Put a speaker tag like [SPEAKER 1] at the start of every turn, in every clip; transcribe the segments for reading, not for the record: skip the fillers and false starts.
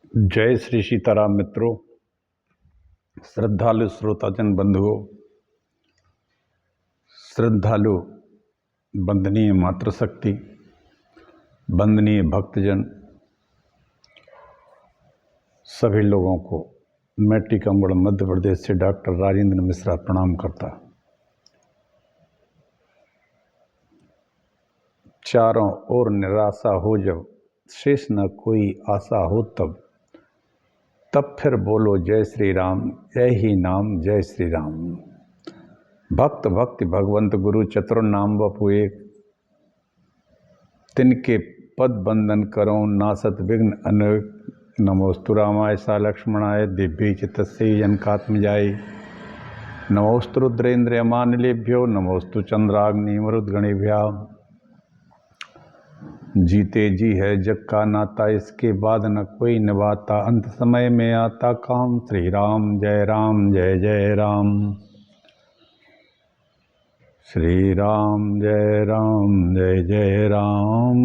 [SPEAKER 1] जय श्री सीताराम मित्रों, श्रद्धालु श्रोताजन बंधुओं, श्रद्धालु वंदनीय मातृशक्ति, वंदनीय भक्तजन, सभी लोगों को मैं टीकमगढ़ मध्य प्रदेश से डॉक्टर राजेंद्र मिश्रा प्रणाम करता। चारों ओर निराशा हो जब, शेष न कोई आशा हो तब फिर बोलो जय श्री राम, जय ही नाम जय श्री राम। भक्त भक्ति भगवंत गुरु चतुर नाम बपु एक, तिनके पद बंदन करो नासत विघ्न अनेक। नमोस्तु रामाय सा लक्ष्मणाय दिव्य चित्तस्य जनकात्मजाय। नमोस्तु रुद्रेन्द्र अमानिलेभ्यो, नमोस्तु चंद्राग्नि मरुद्गणेभ्या। जीते जी है जग का नाता, इसके बाद न कोई निभाता। अंत समय में आता काम, श्री राम जय जय राम। श्री राम जय जय राम।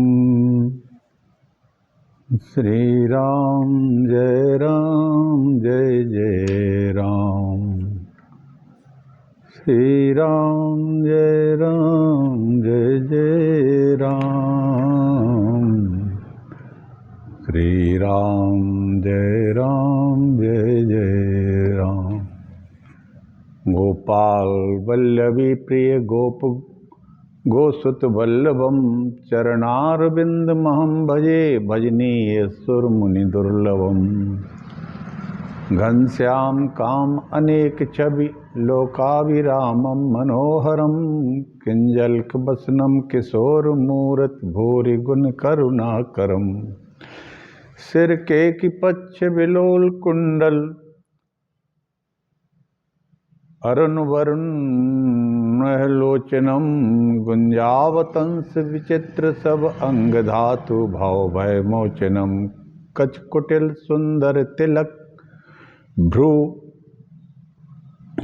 [SPEAKER 1] श्री राम जय जय राम। श्री राम जय जय राम। श्री राम जय जय राम। गोपाल वल्लभी प्रिय गोप गोसुत वल्लभम, चरणारविंद महम भजे भजनीय सुर मुनि दुर्लभम। घनश्याम काम अनेक छवि, लोकाभिरामम मनोहरम। किंजल्क बसनम किशोर मूरत, भूरि गुण करुणाकरम। सिर के की पच्छ विलोल कुंडल, अरुण वरुण लोचनम। गुंजावतंस विचित्र सब, अंग धातु भाव भय मोचनम। कच कुटिल सुंदर तिलक, भ्रू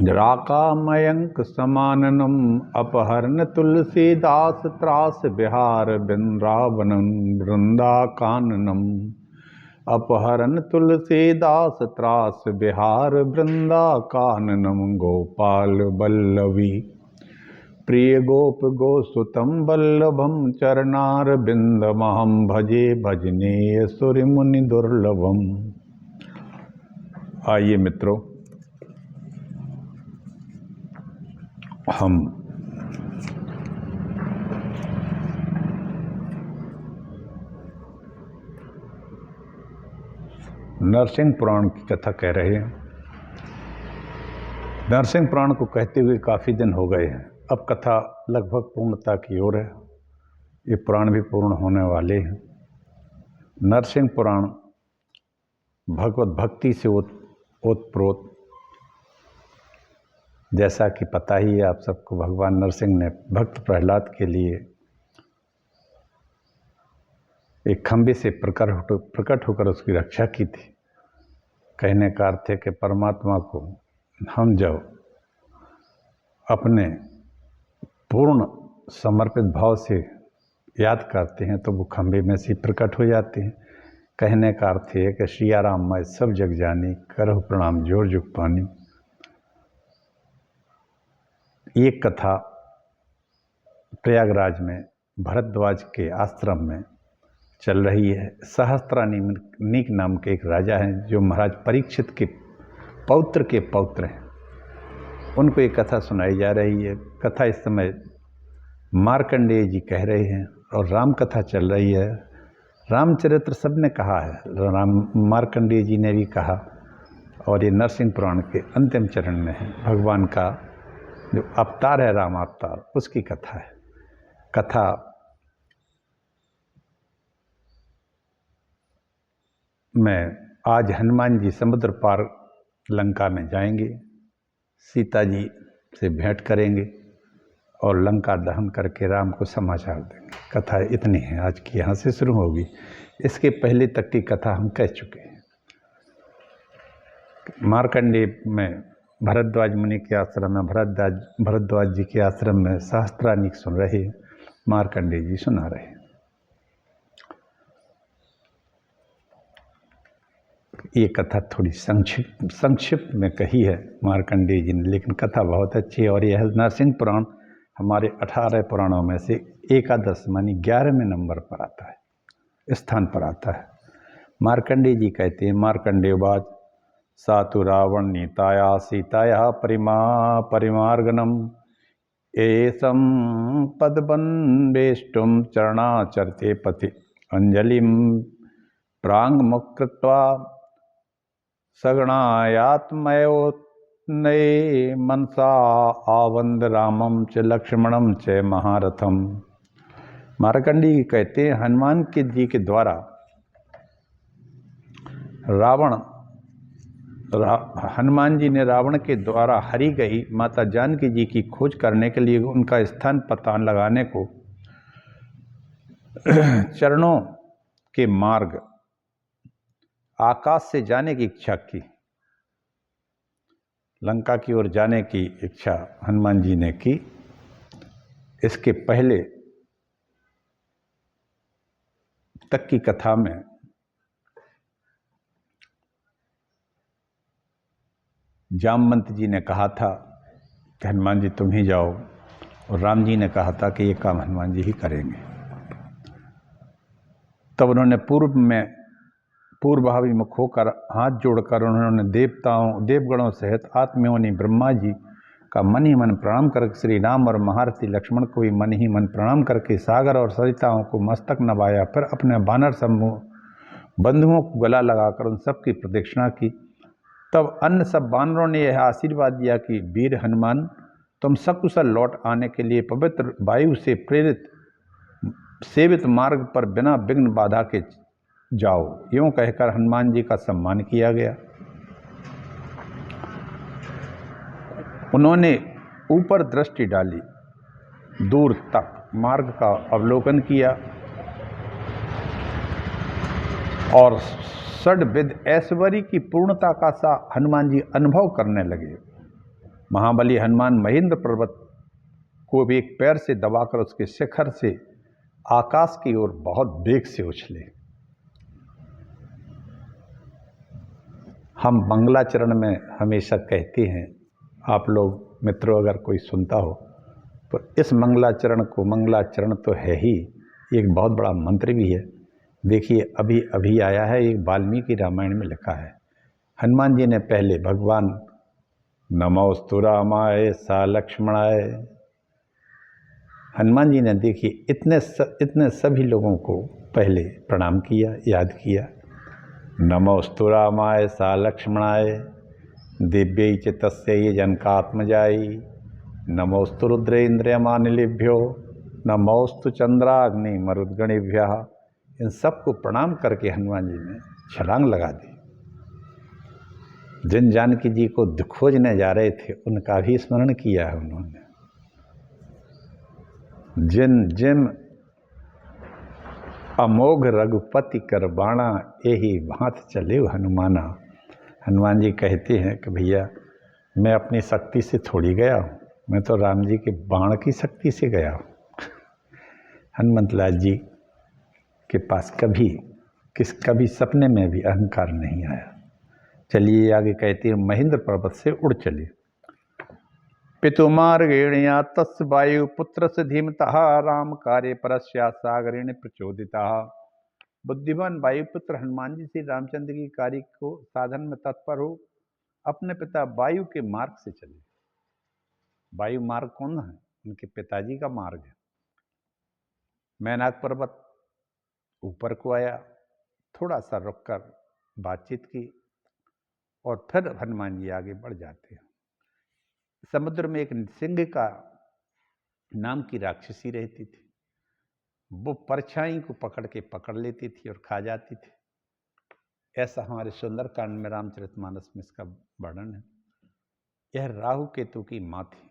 [SPEAKER 1] राका मयंक समाननम। अपहरण तुलसीदास त्रास, बिहार वृंदावनम वृंदा काननम। अपहरण तुलसीदास त्रास, बिहार वृंदा काननम। गोपाल वल्लभी प्रिय गोप गोसुतम वल्लभम, चरणार बिंदमहम भजे भजनीय सुर मुनि दुर्लभम। आइए मित्रों, हम नरसिंह पुराण की कथा कह रहे हैं। नरसिंह पुराण को कहते हुए काफ़ी दिन हो गए हैं। अब कथा लगभग पूर्णता की ओर है। ये पुराण भी पूर्ण होने वाले हैं। नरसिंह पुराण भगवत भक्ति से ओतप्रोत, जैसा कि पता ही है आप सबको, भगवान नरसिंह ने भक्त प्रहलाद के लिए एक खंभे से प्रकट होकर उसकी रक्षा की थी। कहने का अर्थ है कि परमात्मा को हम जब अपने पूर्ण समर्पित भाव से याद करते हैं तो वो खंभे में से प्रकट हो जाते हैं। कहने का अर्थ है कि श्रिया राम मैं सब जग जानी, करहु प्रणाम जोर जुग पानी। ये कथा प्रयागराज में भरद्वाज के आश्रम में चल रही है। सहस्त्रानीक नाम के एक राजा हैं जो महाराज परीक्षित के पौत्र हैं। उनको ये कथा सुनाई जा रही है। कथा इस समय मार्कंडेय जी कह रहे हैं और राम कथा चल रही है। रामचरित्र सबने कहा है, मार्कंडेय जी ने भी कहा, और ये नरसिंह पुराण के अंतिम चरण में है। भगवान का जो अवतार है, राम अवतार, उसकी कथा है। कथा में आज हनुमान जी समुद्र पार लंका में जाएंगे, सीता जी से भेंट करेंगे और लंका दहन करके राम को समाचार देंगे। कथा इतनी है आज की, यहाँ से शुरू होगी। इसके पहले तक की कथा हम कह चुके हैं। मार्कंडेय में भरद्वाज मुनि के आश्रम में, भरद्वाज जी के आश्रम में सहस्त्रानीक सुन रहे, मार्कंडेय जी सुना रहे। ये कथा थोड़ी संक्षिप्त में कही है मार्कंडेय जी ने, लेकिन कथा बहुत अच्छी है। और यह नरसिंह पुराण हमारे 18 पुराणों में से एकादश मानी 11वें नंबर पर आता है, स्थान पर आता है। मार्कंडेय जी कहते हैं, मार्कंडेयवाच सातु रावण नीताया सीताया परिमार्गनम एसम पदबन्वेष्टुम चरणाचरते पति अंजलिम प्रांगमुख कृत्वा सगणायात्मयोत्नये मनसा आवंद रामम च लक्ष्मणम च महारथम। मार्कंडेय कहते हैं, हनुमान के जी के द्वारा हनुमान जी ने रावण के द्वारा हरी गई माता जानकी जी की खोज करने के लिए उनका स्थान पता लगाने को चरणों के मार्ग आकाश से जाने की इच्छा की, लंका की ओर जाने की इच्छा हनुमान जी ने की। इसके पहले तक की कथा में जामवंत जी ने कहा था कि हनुमान जी तुम ही जाओ, और राम जी ने कहा था कि ये काम हनुमान जी ही करेंगे। तब उन्होंने पूर्वाभिमुख होकर हाथ जोड़कर उन्होंने देवगणों सहित आत्मयोनि ब्रह्मा जी का मन ही मन प्रणाम करके श्री राम और महारथी लक्ष्मण को भी मन ही मन प्रणाम करके सागर और सरिताओं को मस्तक नवाया। फिर अपने वानर समूह बंधुओं को गला लगाकर उन सबकी प्रदक्षिणा की। तब अन्य सब वानरों ने यह आशीर्वाद दिया कि वीर हनुमान, तुम सकुशल लौट आने के लिए पवित्र वायु से प्रेरित सेवित मार्ग पर बिना विघ्न बाधा के जाओ। यूं कहकर हनुमान जी का सम्मान किया गया। उन्होंने ऊपर दृष्टि डाली, दूर तक मार्ग का अवलोकन किया और षड्विध ऐश्वर्य की पूर्णता का सा हनुमान जी अनुभव करने लगे। महाबली हनुमान महेंद्र पर्वत को भी एक पैर से दबाकर उसके शिखर से आकाश की ओर बहुत वेग से उछले। हम मंगलाचरण में हमेशा कहते हैं, आप लोग मित्रों अगर कोई सुनता हो तो इस मंगलाचरण को, मंगलाचरण तो है ही, एक बहुत बड़ा मंत्र भी है। देखिए अभी अभी आया है, एक वाल्मीकि रामायण में लिखा है। हनुमान जी ने पहले भगवान नमोस्तु रामाय सा लक्ष्मणाय, हनुमान जी ने देखिए इतने सभी लोगों को पहले प्रणाम किया, याद किया। नमोस्तु रामाय सा लक्ष्मणाय दिव्यै च तस्यै जनकात्मजायै नमोस्तु रुद्रेन्द्रियमानिलेभ्यो नमोस्तु चंद्राग्नि मरुद्गणेभ्यः। इन सबको प्रणाम करके हनुमान जी ने छलांग लगा दी। जिन जानकी जी को खोजने जा रहे थे उनका भी स्मरण किया है उन्होंने। जिन अमोघ रघुपति कर बाणा यही भांत चले हनुमाना। हनुमान जी कहते हैं कि भैया मैं अपनी शक्ति से थोड़ी गया हूँ, मैं तो राम जी के बाण की शक्ति से गया हूँ। हनुमंतलाल जी के पास कभी सपने में भी अहंकार नहीं आया। चलिए आगे कहते हैं, महेंद्र पर्वत से उड़ चले। पितुमार्गेण तस्य वायु पुत्र से धीमतः राम कार्य परस्या सागरेण प्रचोदिता। बुद्धिमान वायुपुत्र हनुमान जी श्री रामचंद्र की कार्य को साधन में तत्पर हो अपने पिता वायु के मार्ग से चले। वायु मार्ग कौन है? उनके पिताजी का मार्ग है। मैनाक पर्वत ऊपर को आया, थोड़ा सा रुककर बातचीत की और फिर हनुमान जी आगे बढ़ जाते हैं। समुद्र में एक सिंहिका नाम की राक्षसी रहती थी। वो परछाई को पकड़ लेती थी और खा जाती थी। ऐसा हमारे सुंदरकांड में रामचरितमानस में इसका वर्णन है। यह राहु केतु की माँ थी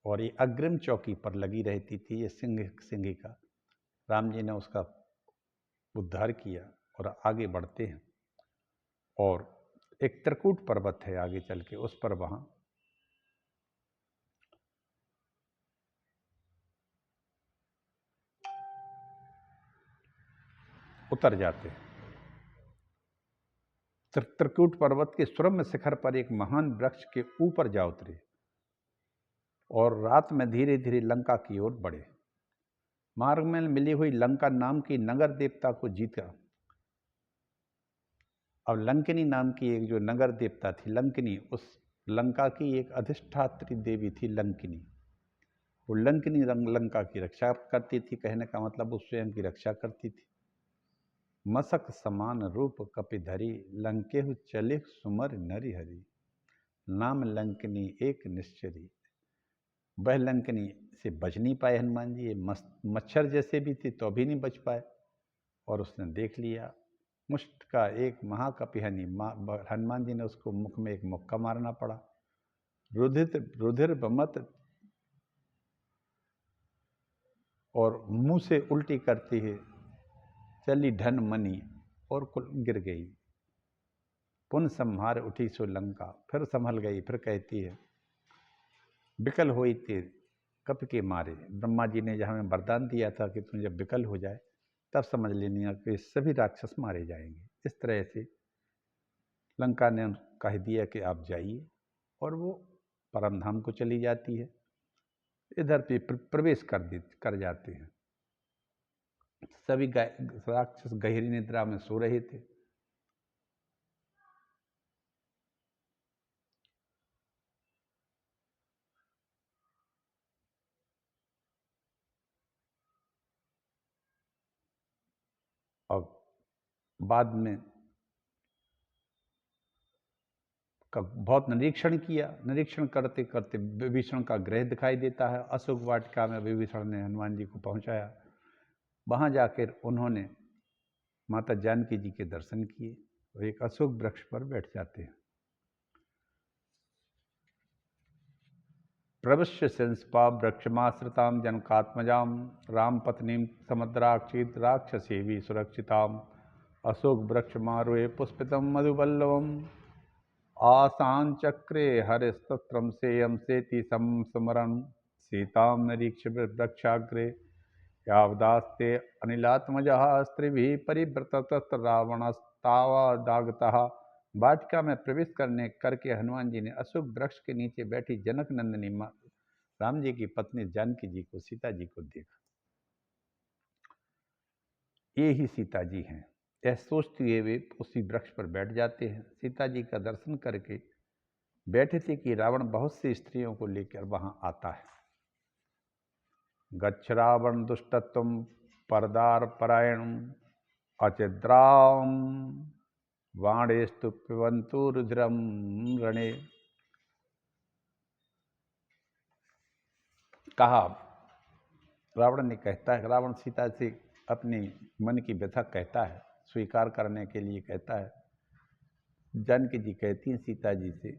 [SPEAKER 1] और ये अग्रिम चौकी पर लगी रहती थी। ये सिंहिका, राम जी ने उसका उद्धार किया और आगे बढ़ते हैं और एक त्रिकूट पर्वत है आगे चल के, उस पर वहां उतर जाते हैं। त्रिकूट पर्वत के सुरम्य शिखर पर एक महान वृक्ष के ऊपर जा उतरे और रात में धीरे धीरे लंका की ओर बढ़े। मार्ग में मिली हुई लंका नाम की नगर देवता को जीता। अब लंकिनी नाम की एक जो नगर देवता थी लंकिनी, उस लंका की एक अधिष्ठात्री देवी थी लंकिनी। वो लंकिनी लंका की रक्षा करती थी, कहने का मतलब वो स्वयं की रक्षा करती थी। मसक समान रूप कपिधरी, लंकेहु चले सुमर नरि हरि। नाम लंकिनी एक निश्चरी। वह लंकिनी से बच नहीं पाए हनुमान जी, ये मच्छर जैसे भी थे तो भी नहीं बच पाए। और उसने देख लिया मुष्ट का एक महाकपिहनी, हनुमान जी ने उसको मुख में एक मुक्का मारना पड़ा। रुधिर बमत और मुंह से उल्टी करती है चली ढन मनी और कुल गिर गई। पुन संहार उठी सो लंका, फिर संभल गई। फिर कहती है विकल हुई थी कप के मारे। ब्रह्मा जी ने जहाँ वरदान दिया था कि तुम जब विकल हो जाए तब समझ लेनी कि सभी राक्षस मारे जाएंगे। इस तरह से लंका ने कह दिया कि आप जाइए, और वो परमधाम को चली जाती है। इधर पे प्रवेश कर जाते हैं। सभी राक्षस गहरी निद्रा में सो रहे थे। और बाद में बहुत निरीक्षण किया। निरीक्षण करते करते विभीषण का गृह दिखाई देता है। अशोक वाटिका में विभीषण ने हनुमान जी को पहुंचाया। वहां जाकर उन्होंने माता जानकी जी के दर्शन किए और एक अशोक वृक्ष पर बैठ जाते हैं। प्रविश्य संस्पा वृक्षमाश्रिताम जनकात्मजाम राम पत्नीम समुद्राक्षित राक्षसेवी सुरक्षिताम अशोक वृक्षमारोहे पुष्पितम मधुबल्लवम आसान चक्रे हरिस्तत्रम सेयम सेति समरन सीताम निरीक्ष वृक्षाग्रे यावदास्ते अनिलात्मजः स्त्रिभिः परिव्रतत रावणस्तावदागतः। वाटिका में प्रवेश करके हनुमान जी ने अशोक वृक्ष के नीचे बैठी जनक नंदिनी राम जी की पत्नी जानकी जी को, सीता जी को देखा। ये ही सीता जी हैं। यह सोचते हुए वे उसी वृक्ष पर बैठ जाते हैं। सीता जी का दर्शन करके बैठे थे कि रावण बहुत सी स्त्रियों को लेकर वहां आता है। गच्छ रावण दुष्टत्वम परदार परायणम अचिद्राम वाणेस्तु पिबंतु रुद्रम रणे। कहा, रावण ने कहता है, रावण सीता से अपनी मन की व्यथा कहता है, स्वीकार करने के लिए कहता है। जानकी जी कहती हैं सीता जी से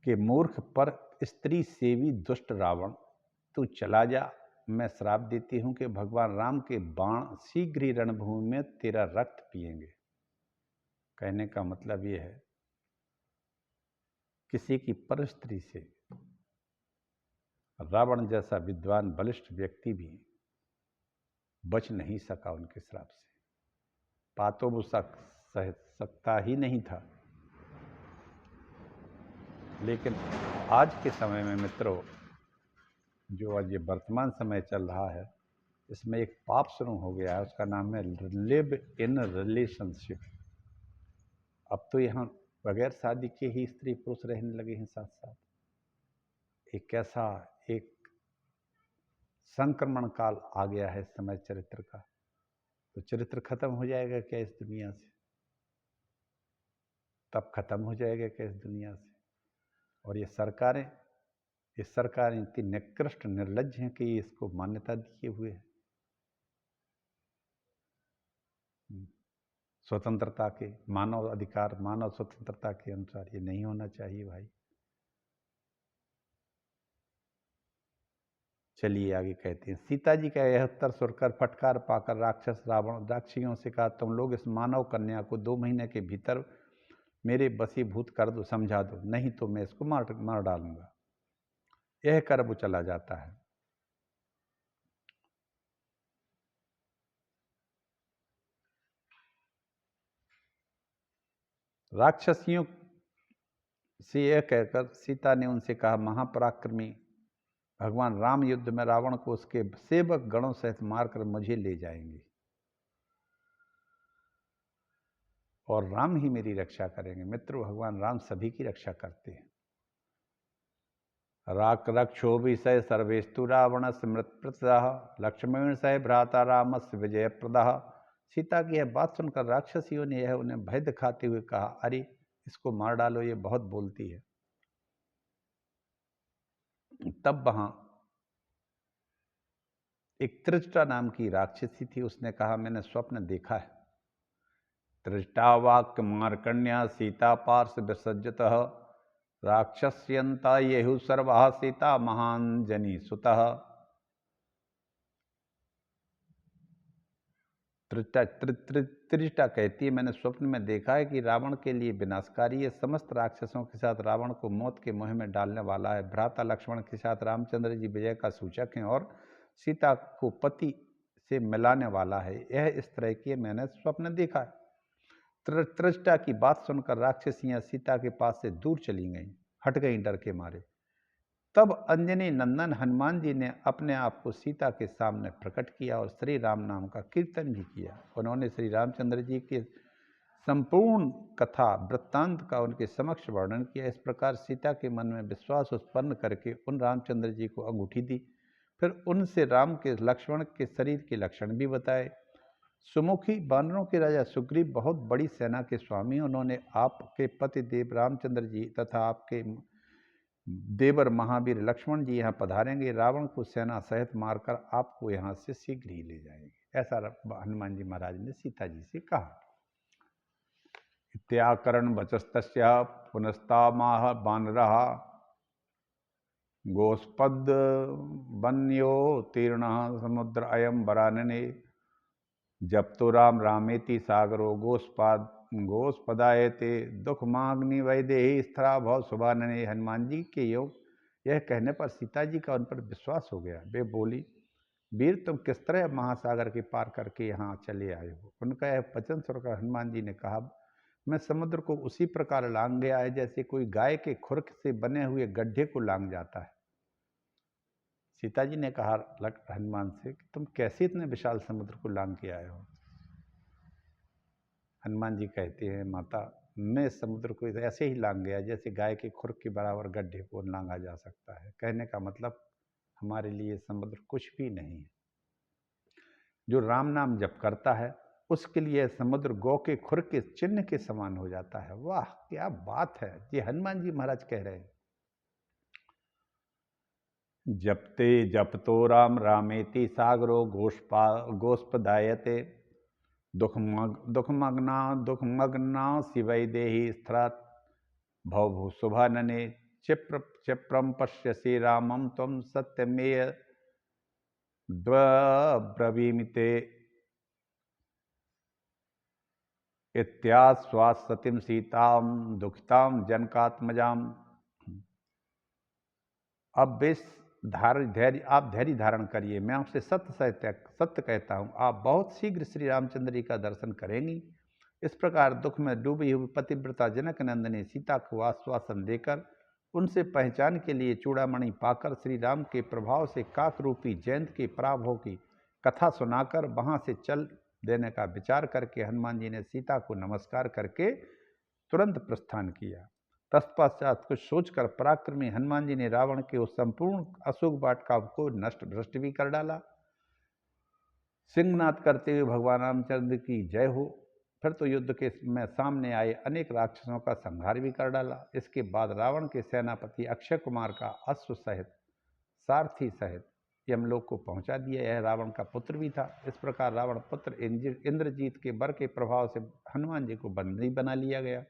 [SPEAKER 1] कि मूर्ख पर स्त्री सेवी दुष्ट रावण, तू चला जा। मैं श्राप देती हूं कि भगवान राम के बाण शीघ्र ही रणभूमि में तेरा रक्त पिएंगे। कहने का मतलब यह है किसी की पर स्त्री से रावण जैसा विद्वान बलिष्ठ व्यक्ति भी बच नहीं सका उनके श्राप से। पातो वो सह सकता ही नहीं था। लेकिन आज के समय में मित्रों, जो आज ये वर्तमान समय चल रहा है, इसमें एक पाप शुरू हो गया है। उसका नाम है लिव इन रिलेशनशिप। अब तो यहाँ बगैर शादी के ही स्त्री पुरुष रहने लगे हैं साथ साथ। एक कैसा एक संक्रमण काल आ गया है इस समय चरित्र का। तो चरित्र खत्म हो जाएगा क्या इस दुनिया से? तब खत्म हो जाएगा क्या इस दुनिया से? और ये सरकारें इतनी निकृष्ट निर्लज्ज हैं कि इसको मान्यता दिए हुए है। स्वतंत्रता के, मानव अधिकार, मानव स्वतंत्रता के अनुसार ये नहीं होना चाहिए भाई। चलिए आगे कहते हैं। सीता जी का यह उत्तर सुनकर फटकार पाकर राक्षस रावण राक्षियों से कहा, तुम लोग इस मानव कन्या को 2 महीने के भीतर मेरे वशीभूत कर दो, समझा दो, नहीं तो मैं इसको मार डालूंगा। यह कर वो चला जाता है। राक्षसियों से यह कहकर सीता ने उनसे कहा, महापराक्रमी भगवान राम युद्ध में रावण को उसके सेवक गणों सहित मारकर मुझे ले जाएंगे और राम ही मेरी रक्षा करेंगे। मित्र, भगवान राम सभी की रक्षा करते हैं। राक रक्षो विषय सर्वेस्तु रावण स्मृत प्रतः लक्ष्मण सह भ्राता रामस्य विजय प्रदः। सीता की यह बात सुनकर राक्षसियों ने यह उन्हें भय दिखाते हुए कहा, अरे इसको मार डालो, ये बहुत बोलती है। तब वहां एक त्रिजटा नाम की राक्षसी थी, उसने कहा, मैंने स्वप्न देखा है। त्रिजटा वाक्य मार्कण्या सीता पार्श विसर्जित राक्षस्यंता येहु सर्वा सीता महान जनी सुतः। त्रिजटा कहती है, मैंने स्वप्न में देखा है कि रावण के लिए विनाशकारी है, समस्त राक्षसों के साथ रावण को मौत के मुँह में डालने वाला है। भ्राता लक्ष्मण के साथ रामचंद्र जी विजय का सूचक हैं और सीता को पति से मिलाने वाला है। यह इस तरह की मैंने स्वप्न देखा है। त्रिजटा की बात सुनकर राक्षसियां सीता के पास से दूर चली गईं, हट गईं डर के मारे। तब अंजनी नंदन हनुमान जी ने अपने आप को सीता के सामने प्रकट किया और श्री राम नाम का कीर्तन भी किया। उन्होंने श्री रामचंद्र जी के संपूर्ण कथा वृत्तांत का उनके समक्ष वर्णन किया। इस प्रकार सीता के मन में विश्वास उत्पन्न करके उन रामचंद्र जी को अंगूठी दी। फिर उनसे राम के लक्ष्मण के शरीर के लक्षण भी बताए। सुमुखी वानरों के राजा सुग्रीव बहुत बड़ी सेना के स्वामी, उन्होंने आपके पति देव रामचंद्र जी तथा आपके देवर महावीर लक्ष्मण जी यहाँ पधारेंगे, रावण को सेना सहित मारकर आपको यहाँ से शीघ्र ही ले जाएंगे। ऐसा हनुमान जी महाराज ने सीता जी से कहा। इत्याकरण वचस्तस्या पुनस्तामाह बानरः गोस्पद वन्यो तीर्ण समुद्र अयम वरानने जब तो राम रामेति सागरो गोस्पदायते दुख माग्नि वैदेही स्थिरा भव सुभानने। हनुमान जी के योग यह कहने पर सीता जी का उन पर विश्वास हो गया। वे बोली, वीर तुम किस तरह महासागर के पार करके यहाँ चले आए हो। उनका यह वचन सुनकर हनुमान जी ने कहा, मैं समुद्र को उसी प्रकार लांग गया है जैसे कोई गाय के खुरक से बने हुए गड्ढे को लांग जाता है। सीता जी ने कहा हनुमान से कि तुम कैसे इतने विशाल समुद्र को लांग के आए हो। हनुमान जी कहते हैं, माता मैं समुद्र को ऐसे ही लांग गया जैसे गाय के खुर के बराबर गड्ढे को लांगा जा सकता है। कहने का मतलब हमारे लिए समुद्र कुछ भी नहीं है। जो राम नाम जप करता है उसके लिए समुद्र गौ के खुर के चिन्ह के समान हो जाता है। वाह क्या बात है, ये हनुमान जी महाराज कह रहे हैं। जपते जपतो राम रामेति सागरो गोष्पदायते दुखमग्ना शिवै देहि स्थिरात् भवभू शुभानने क्षिप्रम पश्यसि रामम त्वं सत्यमेय द्वब्रवीमिते इत्याश्वासतिं सीतां दुखितां जनकात्मजाम। अब बेस आप धैर्य धारण करिए, मैं आपसे सत्य कहता हूँ, आप बहुत शीघ्र श्री रामचंद्र जी का दर्शन करेंगी। इस प्रकार दुख में डूबी हुई पतिव्रता जनक नंदिनी सीता को आश्वासन देकर उनसे पहचान के लिए चूड़ामणि पाकर श्री राम के प्रभाव से काक रूपी जयंत के पराभव की कथा सुनाकर वहाँ से चल देने का विचार करके हनुमान जी ने सीता को नमस्कार करके तुरंत प्रस्थान किया। तत्पश्चात कुछ सोचकर पराक्रमी हनुमान जी ने रावण के उस संपूर्ण अशोक वाटिका को नष्ट भ्रष्ट भी कर डाला। सिंहनाद करते हुए भगवान रामचंद्र की जय हो। फिर तो युद्ध के में सामने आए अनेक राक्षसों का संहार भी कर डाला। इसके बाद रावण के सेनापति अक्षय कुमार का अश्व सहित सारथी सहित यमलोक को पहुंचा दिया। यह रावण का पुत्र भी था। इस प्रकार रावण पुत्र इंद्रजीत के वर के प्रभाव से हनुमान जी को बंदी बना लिया गया।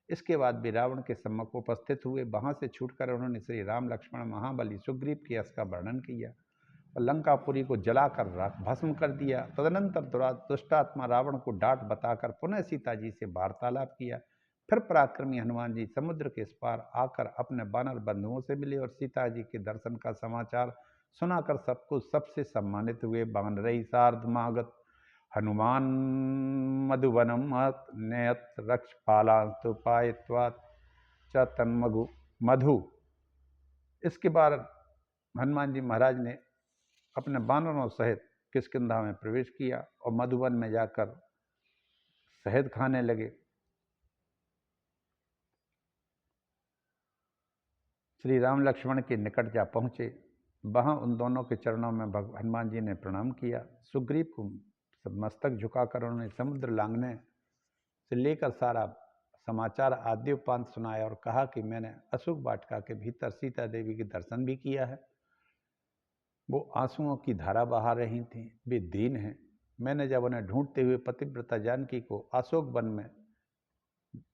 [SPEAKER 1] इसके बाद भी रावण के सम्मुख उपस्थित हुए। वहां से छूटकर उन्होंने श्री राम लक्ष्मण महाबली सुग्रीव के यश का वर्णन किया और लंकापुरी को जलाकर भस्म कर दिया। तदनंतर दुष्टात्मा रावण को डांट बताकर पुनः सीता जी से वार्तालाप किया। फिर पराक्रमी हनुमान जी समुद्र के इस पार आकर अपने वानर बंधुओं से मिले और सीता जी के दर्शन का समाचार सुनाकर सबको सबसे सम्मानित हुए। वानरई सार्धमागत हनुमान मधुवनम नयत रक्षपालांस्तु पायित्वा च तन्मगु मधु। इसके बाद हनुमान जी महाराज ने अपने बानरों सहित किष्किंधा में प्रवेश किया और मधुवन में जाकर शहद खाने लगे। श्री राम लक्ष्मण के निकट जा पहुँचे। वहाँ उन दोनों के चरणों में हनुमान जी ने प्रणाम किया। सुग्रीव को मस्तक झुकाकर उन्होंने समुद्र लांघने से लेकर सारा समाचार आदि उपांत सुनाया और कहा कि मैंने अशोक वाटिका के भीतर सीता देवी के दर्शन भी किया है। वो आंसुओं की धारा बहा रही थीं, वे दीन हैं। मैंने जब उन्हें ढूंढते हुए पतिव्रता जानकी को अशोक वन में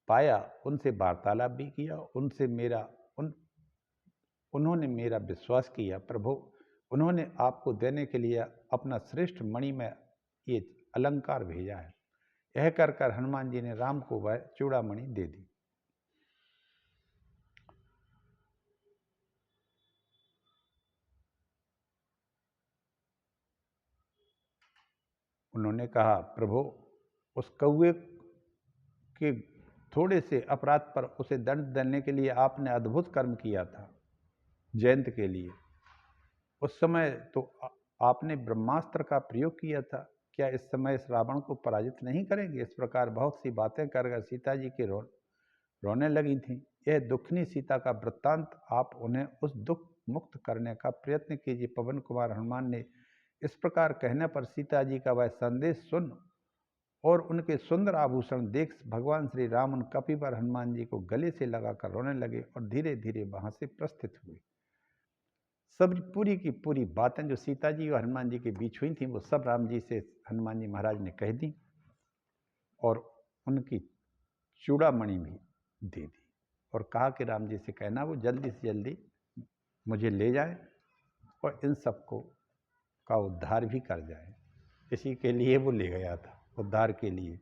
[SPEAKER 1] पाया, उनसे वार्तालाप भी किया, उन्होंने मेरा विश्वास किया। प्रभु, उन्होंने आपको देने के लिए अपना श्रेष्ठ मणि में ये अलंकार भेजा है। यह कर हनुमान जी ने राम को वह चूड़ामणि दे दी। उन्होंने कहा, प्रभु, उस कौवे के थोड़े से अपराध पर उसे दंड देने के लिए आपने अद्भुत कर्म किया था जयंत के लिए। उस समय तो आपने ब्रह्मास्त्र का प्रयोग किया था। क्या इस समय इस रावण को पराजित नहीं करेंगे? इस प्रकार बहुत सी बातें कर सीता जी के रोने लगी थीं। यह दुखनी सीता का वृत्तांत आप उन्हें उस दुख मुक्त करने का प्रयत्न कीजिए। पवन कुमार हनुमान ने इस प्रकार कहने पर सीता जी का वह संदेश सुन और उनके सुंदर आभूषण देख भगवान श्री राम उन कपिवर हनुमान जी को गले से लगाकर रोने लगे और धीरे धीरे वहां से प्रस्थित हुए। सब पूरी की पूरी बातें जो सीता जी और हनुमान जी के बीच हुई थी वो सब राम जी से हनुमान जी महाराज ने कह दी और उनकी चूड़ामणि भी दे दी और कहा कि राम जी से कहना वो जल्दी से जल्दी मुझे ले जाए और इन सबको का उद्धार भी कर जाए। इसी के लिए वो ले गया था, उद्धार के लिए।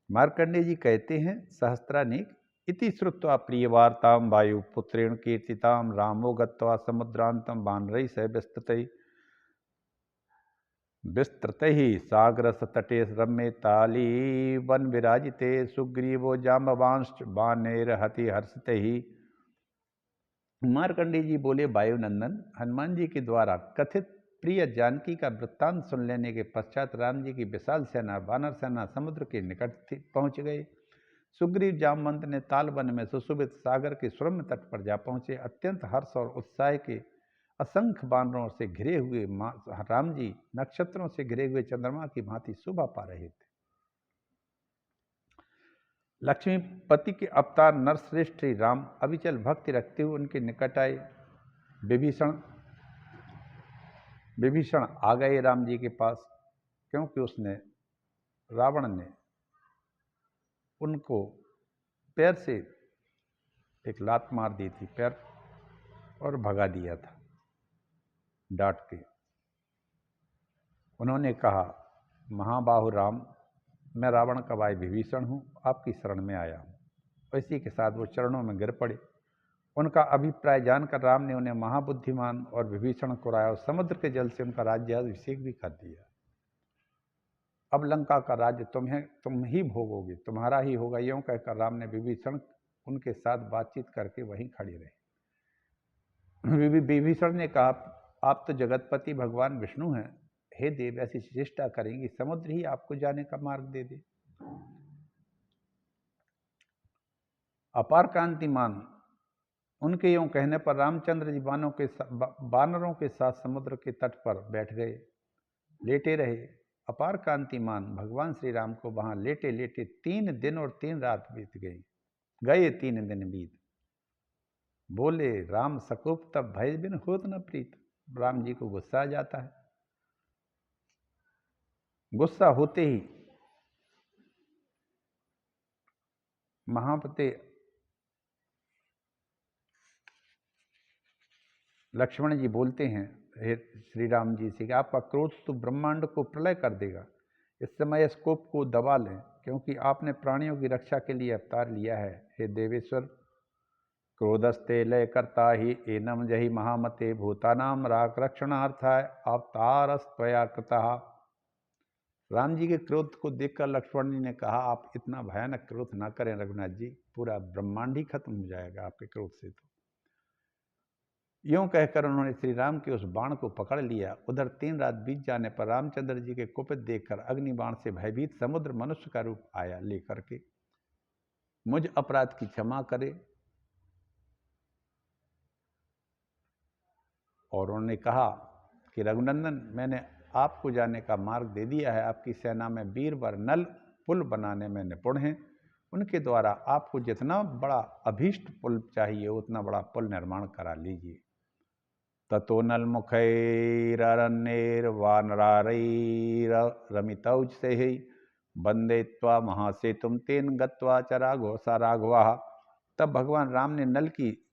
[SPEAKER 1] मार्कंडेय जी कहते हैं, सहस्त्रानेक इति श्रुत्वा प्रियवार्तां वायुपुत्रेण कीर्तितां रामो गत्वा समुद्रान्तं वानरैः सह विस्तृतैः सागरसतटे रम्ये तालीवन विराजिते सुग्रीवो जाम्बवांश्च बाणैर्हति हर्षितैः। मार्कंडेय जी बोले, वायुनंदन, हनुमान जी के द्वारा कथित प्रिय जानकी का वृत्तांत सुन लेने के पश्चात राम जी की विशाल सेना वानर सेना समुद्र के निकट पहुंच गए। सुग्रीव जामवंत ने तालवन में सुशोभित सागर के सुरम्य तट पर जा पहुंचे। अत्यंत हर्ष और उत्साह के असंख्य बानरों से घिरे हुए राम जी नक्षत्रों से घिरे हुए चंद्रमा की भांति शोभा पा रहे थे। लक्ष्मीपति के अवतार नरश्रेष्ठ श्री राम अविचल भक्ति रखते हुए उनके निकट आए। विभीषण आ गए राम जी के पास, क्योंकि रावण ने उनको पैर से एक लात मार दी थी पैर और भगा दिया था डांट के। उन्होंने कहा, महाबाहु राम, मैं रावण का भाई विभीषण हूँ, आपकी शरण में आया हूँ। और इसी के साथ वो चरणों में गिर पड़े। उनका अभिप्राय जानकर राम ने उन्हें महाबुद्धिमान और विभीषण को राया और समुद्र के जल से उनका राज्याभिषेक भी कर दिया। अब लंका का राज्य तुम ही भोगोगे, तुम्हारा ही होगा। यूं कहकर राम ने विभीषण उनके साथ बातचीत करके वहीं खड़े रहे। विभीषण ने कहा, आप तो जगतपति भगवान विष्णु हैं। हे देव, ऐसी चेष्टा करेंगे समुद्र ही आपको जाने का मार्ग दे दे। अपार कांतिमान उनके यूं कहने पर रामचंद्र जी बानरों के साथ समुद्र के तट पर बैठ गए, लेटे रहे। अपार कांतिमान भगवान श्री राम को वहां लेटे लेटे 3 दिन और 3 रात बीत गए 3 दिन बीत। बोले, राम सकोप तब भय बिन होत न प्रीत। राम जी को गुस्सा आ जाता है। गुस्सा होते ही महापते लक्ष्मण जी बोलते हैं श्री राम जी से कि आपका क्रोध तो ब्रह्मांड को प्रलय कर देगा। इस समय इस कोप को दबा लें, क्योंकि आपने प्राणियों की रक्षा के लिए अवतार लिया है। हे देवेश्वर, क्रोधस्ते लय करता ही एनम जहि महामते भूतानाम राग रक्षणार्थाय अवतारस्त्वया कृतः राम जी के क्रोध को देखकर लक्ष्मण जी ने कहा, आप इतना भयानक क्रोध ना करें रघुनाथ जी, पूरा ब्रह्मांड ही खत्म हो जाएगा आपके क्रोध से। तो यूं कहकर उन्होंने श्री राम के उस बाण को पकड़ लिया। उधर 3 रात बीत जाने पर रामचंद्र जी के कुपित देखकर अग्नि बाण से भयभीत समुद्र मनुष्य का रूप आया लेकर के, मुझ अपराध की क्षमा करे। और उन्होंने कहा कि रघुनंदन, मैंने आपको जाने का मार्ग दे दिया है। आपकी सेना में वीरवर नल पुल बनाने में निपुण हैं। उनके द्वारा आपको जितना बड़ा अभीष्ट पुल चाहिए उतना बड़ा पुल निर्माण करा लीजिए। ततो नलमुखैररण्यैर्वानरारैरमितौज से ही वंदे त्वा महासेतुम तेन गत्वा च राघव सा राघवा। तब भगवान राम ने नल की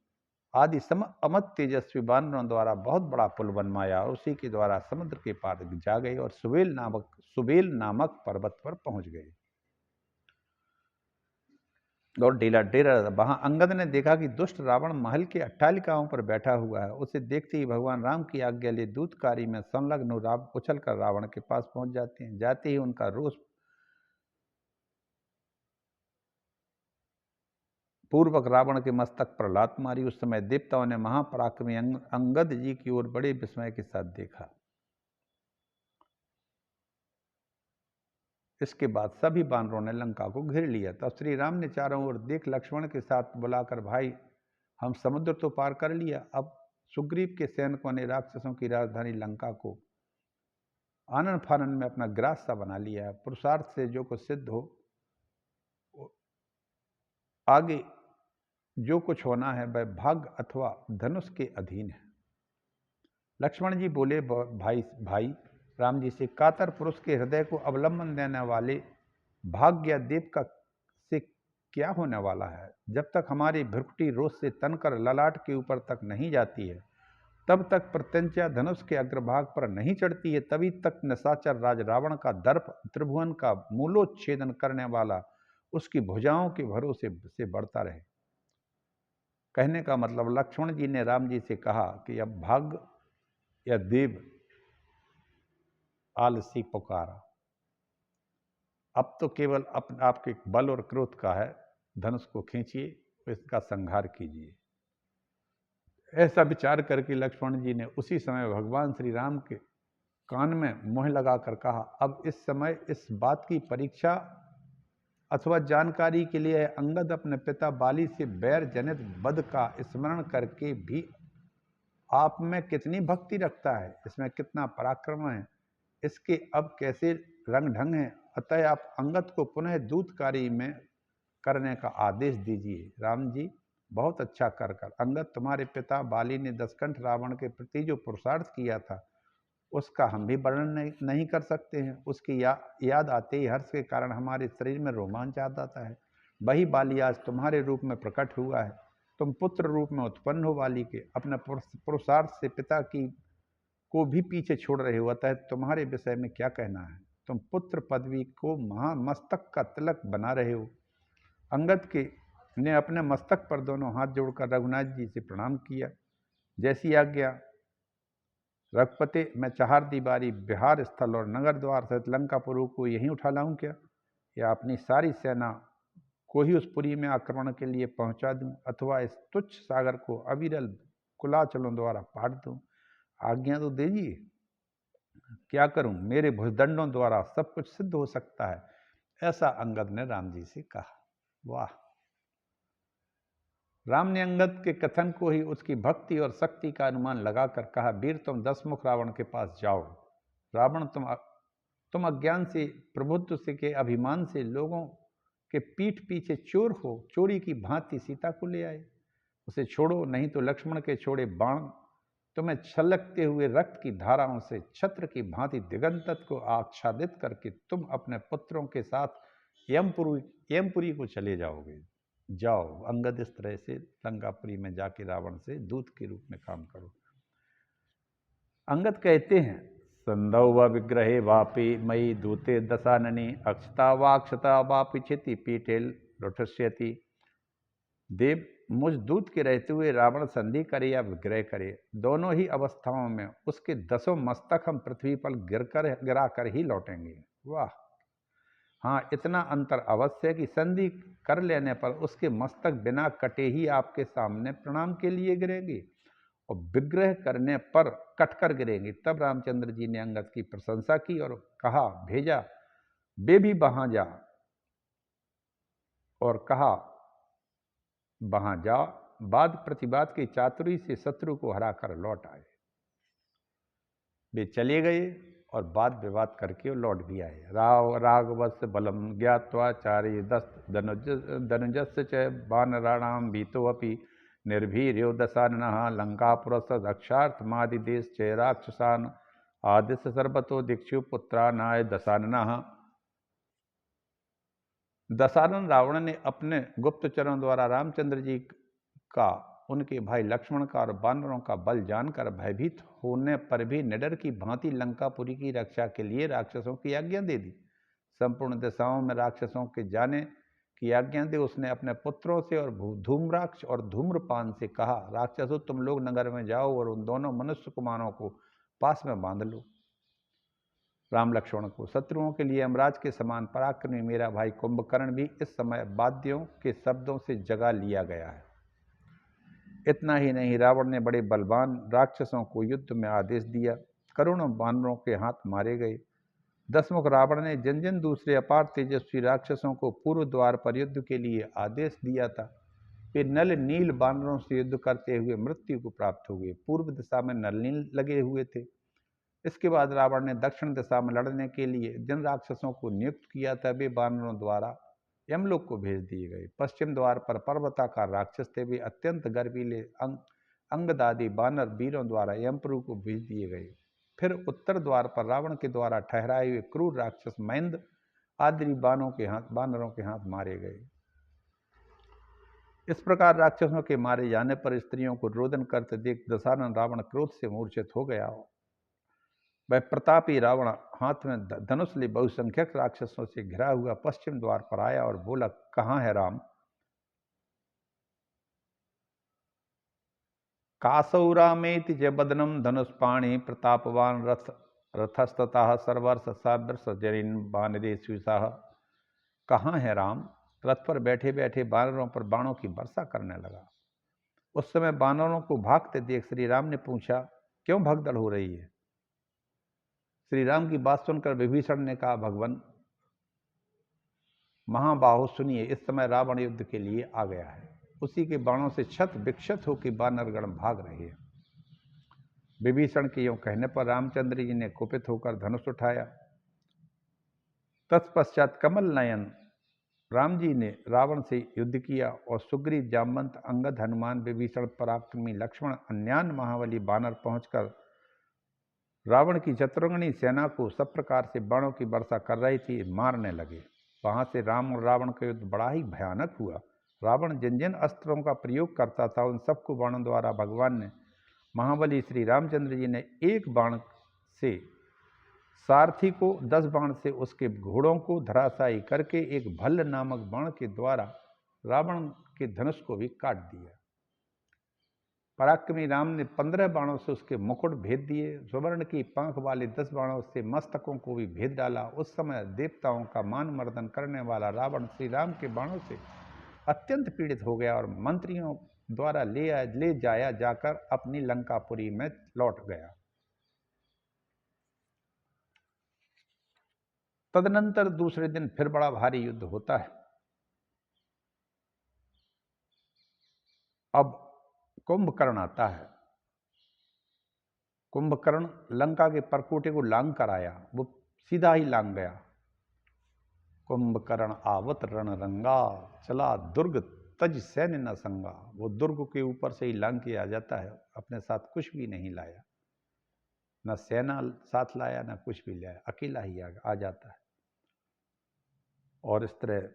[SPEAKER 1] आदि अमत तेजस्वी वानरों द्वारा बहुत बड़ा पुल बनवाया और उसी के द्वारा समुद्र के पार जा गए और सुबेल नामक पर्वत पर पहुंच गए। और डेरा वहां अंगद ने देखा कि दुष्ट रावण महल के अट्टालिकाओं पर बैठा हुआ है। उसे देखते ही भगवान राम की आज्ञा लिए दूतकारी में संलग्न उछल कर रावण के पास पहुंच जाते हैं। जाते ही उनका रोष पूर्वक रावण के मस्तक पर लात मारी। उस समय देवताओं ने महापराक्रमी अंगद जी की ओर बड़े विस्मय के साथ देखा। इसके बाद सभी बानरों ने लंका को घेर लिया। तब श्री राम ने चारों ओर देख लक्ष्मण के साथ बुलाकर, भाई हम समुद्र तो पार कर लिया, अब सुग्रीव के सैनिकों ने राक्षसों की राजधानी लंका को आनन फानन में अपना ग्रास सा बना लिया है। पुरुषार्थ से जो कुछ सिद्ध हो, आगे जो कुछ होना है वह भाग्य अथवा धनुष के अधीन है। लक्ष्मण जी बोले, भाई राम जी से, कातर पुरुष के हृदय को अवलंबन देने वाले भाग्य या देव का से क्या होने वाला है। जब तक हमारी भ्रुकुटी रोष से तनकर ललाट के ऊपर तक नहीं जाती है, तब तक प्रत्यंचा धनुष के अग्रभाग पर नहीं चढ़ती है, तभी तक निशाचर राज रावण का दर्प त्रिभुवन का मूलोच्छेदन करने वाला उसकी भुजाओं के भरोसे से बढ़ता रहे। कहने का मतलब, लक्ष्मण जी ने राम जी से कहा कि अब भाग्य या देव आलसी पुकारा, अब तो केवल आपके बल और क्रोध का है। धनुष को खींचिए, इसका संहार कीजिए। ऐसा विचार करके लक्ष्मण जी ने उसी समय भगवान श्री राम के कान में मुँह लगाकर कहा, अब इस समय इस बात की परीक्षा अथवा जानकारी के लिए अंगद अपने पिता बाली से बैर जनित वध का स्मरण करके भी आप में कितनी भक्ति रखता है, इसमें कितना पराक्रम है, इसके अब कैसे रंग ढंग है। अतः आप अंगद को पुनः दूतकारी में करने का आदेश दीजिए। राम जी, बहुत अच्छा कर अंगद, तुम्हारे पिता बाली ने दशकंठ रावण के प्रति जो पुरुषार्थ किया था उसका हम भी वर्णन नहीं कर सकते हैं। उसकी याद आते ही हर्ष के कारण हमारे शरीर में रोमांच आ जाता है। वही बाली आज तुम्हारे रूप में प्रकट हुआ है। तुम पुत्र रूप में उत्पन्न हो बाली के, अपने पुरुषार्थ से पिता की को भी पीछे छोड़ रहे हो। अतः तुम्हारे विषय में क्या कहना है। तुम पुत्र पदवी को महामस्तक का तिलक बना रहे हो। अंगद के ने अपने मस्तक पर दोनों हाथ जोड़कर रघुनाथ जी से प्रणाम किया। जैसी आज्ञा रघुपते, मैं चार दीवारी बिहार स्थल और नगर द्वार सहित लंकापुर को यहीं उठा लाऊं क्या, या अपनी सारी सेना को ही उस पुरी में आक्रमण के लिए पहुंचा दूं, अथवा इस तुच्छ सागर को अविरल कुलाचलों द्वारा पाट दूं। आज्ञा तो दीजिए, क्या करूं, मेरे भुजदंडों द्वारा सब कुछ सिद्ध हो सकता है। ऐसा अंगद ने राम जी से कहा। वाह! राम ने अंगद के कथन को ही उसकी भक्ति और शक्ति का अनुमान लगाकर कहा, वीर तुम 10 मुख रावण के पास जाओ। रावण, तुम अज्ञान से, प्रभुत्व से के अभिमान से लोगों के पीठ पीछे चोर हो, चोरी की भांति सीता को ले आए। उसे छोड़ो, नहीं तो लक्ष्मण के छोड़े बाण तुम्हें छलकते हुए रक्त की धाराओं से छत्र की भांति दिगंतक को आच्छादित करके तुम अपने पुत्रों के साथ यमपुरी को चले जाओगे। जाओ अंगद, इस तरह से लंकापुरी में जाके रावण से दूत के रूप में काम करो। अंगद कहते हैं, संधौ व विग्रहे वापि मई दूते दशाननी अक्षता वाक्षता वापि क्षति पीठे लुठस्यति। देव, मुझ दूत के रहते हुए रावण संधि करे या विग्रह करे, दोनों ही अवस्थाओं में उसके 10 मस्तक हम पृथ्वी पर गिरा कर ही लौटेंगे। वाह! हाँ, इतना अंतर अवश्य है कि संधि कर लेने पर उसके मस्तक बिना कटे ही आपके सामने प्रणाम के लिए गिरेंगे और विग्रह करने पर कटकर गिरेंगे। तब रामचंद्र जी ने अंगद की प्रशंसा की और कहा, भेजा बे भी वहां जा, और कहा वहां जा, वाद प्रतिवाद की चातुरी से शत्रु को हराकर लौट आए। वे चले गए और वाद विवाद करके लौट भी आए। राघवस्य बलम ज्ञात्वा चारि धनुजस्य च वानराणाम भीतो अपि निर्भीर्यो दशाननः लंकापुरस्य रक्षार्थमादिदेश च राक्षसान् आदिश्य सर्वतो दीक्षु पुत्रानाय दशाननः। दशानन रावण ने अपने गुप्तचरों द्वारा रामचंद्र जी का, उनके भाई लक्ष्मण का और वानरों का बल जानकर भयभीत होने पर भी निडर की भांति लंकापुरी की रक्षा के लिए राक्षसों की आज्ञा दे दी। संपूर्ण दिशाओं में राक्षसों के जाने की आज्ञा दे उसने अपने पुत्रों से और धूम्राक्ष और धूम्रपान से कहा, राक्षसों तुम लोग नगर में जाओ और उन दोनों मनुष्य कुमारों को पास में बांध लो। राम लक्ष्मण को, शत्रुओं के लिए यमराज के समान पराक्रमी मेरा भाई कुंभकर्ण भी इस समय वाद्यों के शब्दों से जगा लिया गया है। इतना ही नहीं, रावण ने बड़े बलवान राक्षसों को युद्ध में आदेश दिया। करोड़ों वानरों के हाथ मारे गए। दशमुख रावण ने जिन जिन दूसरे अपार तेजस्वी राक्षसों को पूर्व द्वार पर युद्ध के लिए आदेश दिया था, वे नल नील वानरों से युद्ध करते हुए मृत्यु को प्राप्त हो गए। पूर्व दिशा में नल नील लगे हुए थे। इसके बाद रावण ने दक्षिण दिशा में लड़ने के लिए जिन राक्षसों को नियुक्त किया था, वे वानरों द्वारा यमलोक को भेज दिए गए। पश्चिम द्वार पर पर्वताकार राक्षस थे, वे अत्यंत गर्वीले अंगदादी वानर वीरों द्वारा यमपुरी को भेज दिए गए। फिर उत्तर द्वार पर रावण के द्वारा ठहराए हुए क्रूर राक्षस महेंद्र आदि वानरों के हाथ मारे गए। इस प्रकार राक्षसों के मारे जाने पर स्त्रियों को रोदन करते देख दशानन रावण क्रोध से मूर्छित हो गया। वह प्रतापी रावण हाथ में धनुष ले बहुसंख्यक राक्षसों से घिरा हुआ पश्चिम द्वार पर आया और बोला, कहां है राम? कासौ रामेति जबदनम धनुष्पाणि प्रतापवान रथस्ततः सर्वर्ष सावर्ष जरिन वानरेशुषः। कहां है राम? रथ पर बैठे बैठे वानरों पर बाणों की वर्षा करने लगा। उस समय वानरों को भागते देख श्री राम ने पूछा, क्यों भगदड़ हो रही है? श्री राम की बात सुनकर विभीषण ने कहा, भगवान महाबाहो सुनिए, इस समय रावण युद्ध के लिए आ गया है। उसी के बाणों से क्षत विक्षत होकर वानरगण भाग रहे हैं। विभीषण के यूं कहने पर रामचंद्र जी ने कुपित होकर धनुष उठाया। तत्पश्चात कमल नयन राम जी ने रावण से युद्ध किया और सुग्रीव, जामवंत, अंगद, हनुमान, विभीषण, पराक्रमी लक्ष्मण, अन्यान महाबली वानर पहुंचकर रावण की चतुरंगनी सेना को सब प्रकार से बाणों की वर्षा कर रही थी, मारने लगे। वहां से राम और रावण का युद्ध बड़ा ही भयानक हुआ। रावण जिन जिन अस्त्रों का प्रयोग करता था, उन सबको बाणों द्वारा भगवान ने, महाबली श्री रामचंद्र जी ने एक बाण से सारथी को, 10 बाण से उसके घोड़ों को धराशायी करके एक भल्ल नामक बाण के द्वारा रावण के धनुष को भी काट दिया। पराक्रमी राम ने 15 बाणों से उसके मुकुट भेद दिए। स्वर्ण की पांख वाले 10 बाणों से मस्तकों को भी भेद डाला। उस समय देवताओं का मान मर्दन करने वाला रावण श्री राम के बाणों से अत्यंत पीड़ित हो गया और मंत्रियों द्वारा ले जाया जाकर अपनी लंकापुरी में लौट गया। तदनंतर दूसरे दिन फिर बड़ा भारी युद्ध होता है। अब कुंभकर्ण आता है। कुंभकर्ण लंका के परकोटे को लांग कर आया, वो सीधा ही लांग गया। कुंभकर्ण आवत रण रंगा, चला दुर्ग तज सैन्य न संगा। वो दुर्ग के ऊपर से ही लांग के आ जाता है, अपने साथ कुछ भी नहीं लाया, न सेना साथ लाया न कुछ भी लाया, अकेला ही आ जाता है। और इस तरह